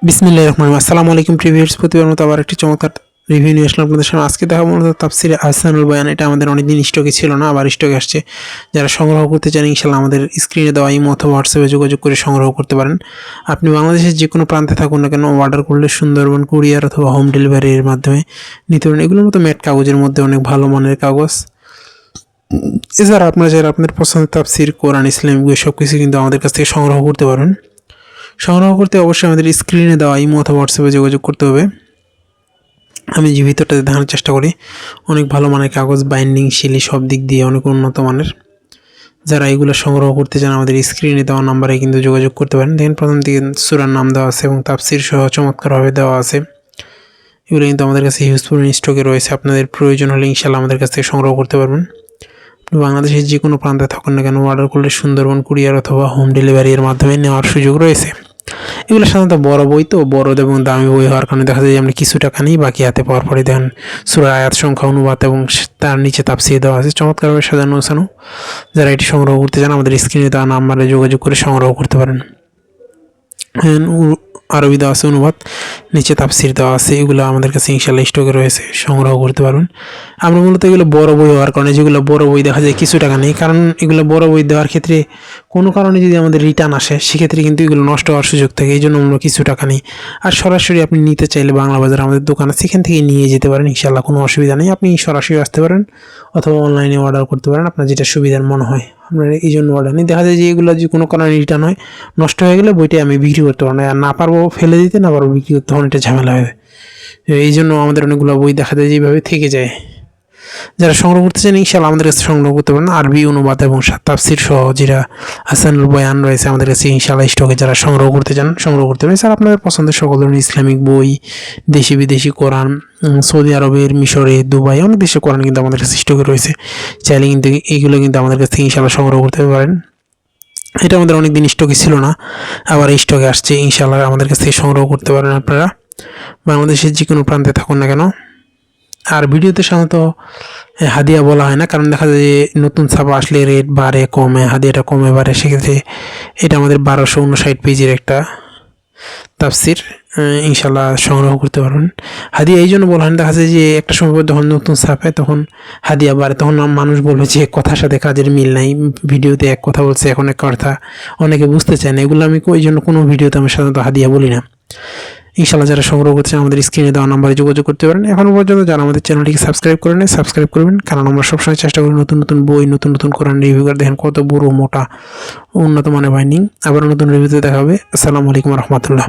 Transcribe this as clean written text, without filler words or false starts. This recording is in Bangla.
বিসমিল্লাহির রহমানির রহিম। আসসালামু আলাইকুম প্রিভিয়ার্স, প্রতিবার মতো আবার একটি চমৎকার রিভিউ নিয়ে আসলাম আপনাদের সামনে। আজকে দেখা মূলত তাফসিরে আহসানুল বয়ান। এটা আমাদের অনেকদিন স্টকে ছিল না, আবার স্টকে আসছে। যারা সংগ্রহ করতে চান ইনশাল্লাহ আমাদের স্ক্রিনে দেওয়া ইমো অথবা হোয়াটসঅ্যাপে যোগাযোগ করে সংগ্রহ করতে পারেন। আপনি বাংলাদেশের যে কোনো প্রান্তে থাকুন না কেন, অর্ডার করলে সুন্দরবন কুরিয়ার অথবা হোম ডেলিভারির মাধ্যমে নিতে পারেন। এগুলোর মতো ম্যাট কাগজের মধ্যে অনেক ভালো মানের কাগজ। এছাড়া আপনারা যারা আপনাদের পছন্দের তাফসির, কোরআন, ইসলাম সব কিছু কিন্তু আমাদের কাছ থেকে সংগ্রহ করতে পারেন। সংগ্রহ করতে অবশ্যই আমাদের স্ক্রিনে দেওয়া ইমো অথবা হোয়াটসঅ্যাপে যোগাযোগ করতে হবে। আমি যে ভিতরটাতে দেখানোর চেষ্টা করি, অনেক ভালো মানের কাগজ, বাইন্ডিং, শিলি সব দিক দিয়ে অনেক উন্নত মানের। যারা এগুলো সংগ্রহ করতে চান আমাদের স্ক্রিনে দেওয়া নাম্বারে কিন্তু যোগাযোগ করতে পারেন। দেখেন প্রথম দিকে সূরার নাম দেওয়া আছে এবং তাফসির সহ চমৎকারভাবে দেওয়া আছে। এগুলো কিন্তু আমাদের কাছে হিউজ পরিমাণ স্টকে রয়েছে। আপনাদের প্রয়োজন হলে ইনশাল্লাহ আমাদের কাছ থেকে সংগ্রহ করতে পারবেন। বাংলাদেশের যে কোনো প্রান্তে থাকুন না কেন, অর্ডার করলে সুন্দরবন কুরিয়ার অথবা হোম ডেলিভারির মাধ্যমে নেওয়ার সুযোগ রয়েছে। এগুলো সাধারণত বড় বই, তো বড় এবং দামি বই হওয়ার কারণে দেখা যায় যে আমরা কিছু টাকা নিই, বাকি হাতে পাওয়ার পরে দেখেন সূরা আয়াত সংখ্যা, অনুবাদ এবং তার নিচে তাফসীর দেওয়া আছে চমৎকারভাবে সাজানো গোছানো। যারা এটি সংগ্রহ করতে চান আমাদের স্ক্রিনে দেওয়া নাম্বারে যোগাযোগ করে সংগ্রহ করতে পারেন। আরবি দেওয়া আছে, অনুবাদ, নিচে তাফসীর দেওয়া আছে। এগুলো আমাদের কাছে ইনশাল্লাহ স্টকে রয়েছে, সংগ্রহ করতে পারবেন। আমরা মূলত এগুলো বড় বই হওয়ার কারণে, যেগুলো বড় বই দেখা যায় কিছু টাকা নেই, কারণ এগুলো বড় বই দেওয়ার ক্ষেত্রে কোনো কারণে যদি আমাদের রিটার্ন আসে সেক্ষেত্রে কিন্তু এগুলো নষ্ট হওয়ার সুযোগ থাকে। এই জন্য আমরা কিছু টাকা নেই। আর সরাসরি আপনি নিতে চাইলে বাংলা বাজার আমাদের দোকান আছে, সেখান থেকে নিয়ে যেতে পারেন ইনশাল্লাহ, কোনো অসুবিধা নেই। আপনি সরাসরি আসতে পারেন অথবা অনলাইনে অর্ডার করতে পারেন, আপনার যেটা সুবিধার মনে হয়। আপনার এই জন্য অর্ডার নেই। দেখা যায় যে এগুলো যে কোনো কারণে রিটার্ন হয়, নষ্ট হয়ে গেলে বইটা আমি বিক্রি করতে পারবো না, আর না পারবো ফেলে দিতে, না পারবো বিক্রি করতে, তখন এটা ঝামেলা হবে। এই জন্য আমাদের অনেকগুলো বই দেখা যায় যেভাবে থেকে যায়। যারা সংগ্রহ করতে চান ইনশাল্লাহ আমাদের কাছে সংগ্রহ করতে পারেন। আরবি অনুবাদ এবং তাফসীর সহ যেটা আহসানুল বয়ান রয়েছে আমাদের কাছে ইনশাল্লাহ স্টকে। যারা সংগ্রহ করতে চান সংগ্রহ করতে পারেন। স্যার আপনাদের পছন্দের সকল ধরনের ইসলামিক বই, দেশি বিদেশি কোরআন, সৌদি আরবের, মিশরে, দুবাই, অনেক দেশে কোরআন কিন্তু আমাদের কাছে স্টকে রয়েছে। চাইলে কিন্তু এইগুলো কিন্তু আমাদের কাছ থেকে ইনশাল্লাহ সংগ্রহ করতে পারেন। এটা আমাদের অনেক দিন স্টকে ছিল না, আবার স্টকে আসছে। ইনশাল্লাহ আমাদের কাছ থেকে সংগ্রহ করতে পারেন আপনারা, বাংলাদেশের যে কোনো প্রান্তে থাকুন না কেন। আর ভিডিওতে সাধারণত হাদিয়া বলা হয় না, কারণ দেখা যায় যে নতুন ছাপা আসলে রেট বাড়ে কমে, হাদিয়াটা কমে বাড়ে। সেক্ষেত্রে এটা আমাদের 1259 পেজের একটা তাফসির, ইনশাল্লাহ সংগ্রহ করতে পারবেন। হাদিয়া এই জন্য বলা হয় না, দেখা যায় যে একটা সময় যখন নতুন ছাপে তখন হাদিয়া বাড়ে, তখন মানুষ বলবে যে কথার সাথে কাজের মিল নাই, ভিডিওতে এক কথা বলছে এখন এক কথা, অনেকে বুঝতে চায় না। এগুলো আমি ওই জন্য কোনো ভিডিওতে আমি সাধারণত হাদিয়া বলি না। ইনশাল্লাহ যারা সংগ্রহ করছেন আমাদের স্ক্রিনে দেওয়া নাম্বারে যোগাযোগ করতে পারেন। এখনও পর্যন্ত যারা আমাদের চ্যানেলটিকে সাবস্ক্রাইব করে নেয় সাবস্ক্রাইব করবেন, কারণ আমরা সবসময় চেষ্টা করি নতুন নতুন বই, নতুন নতুন কোরআন রিভিউ করে। দেখেন কত বড় মোটা উন্নত মানের বাইন্ডিং। আবার নতুন রিভিউতে দেখা হবে। আসসালামু আলাইকুম রহমতুল্লাহ।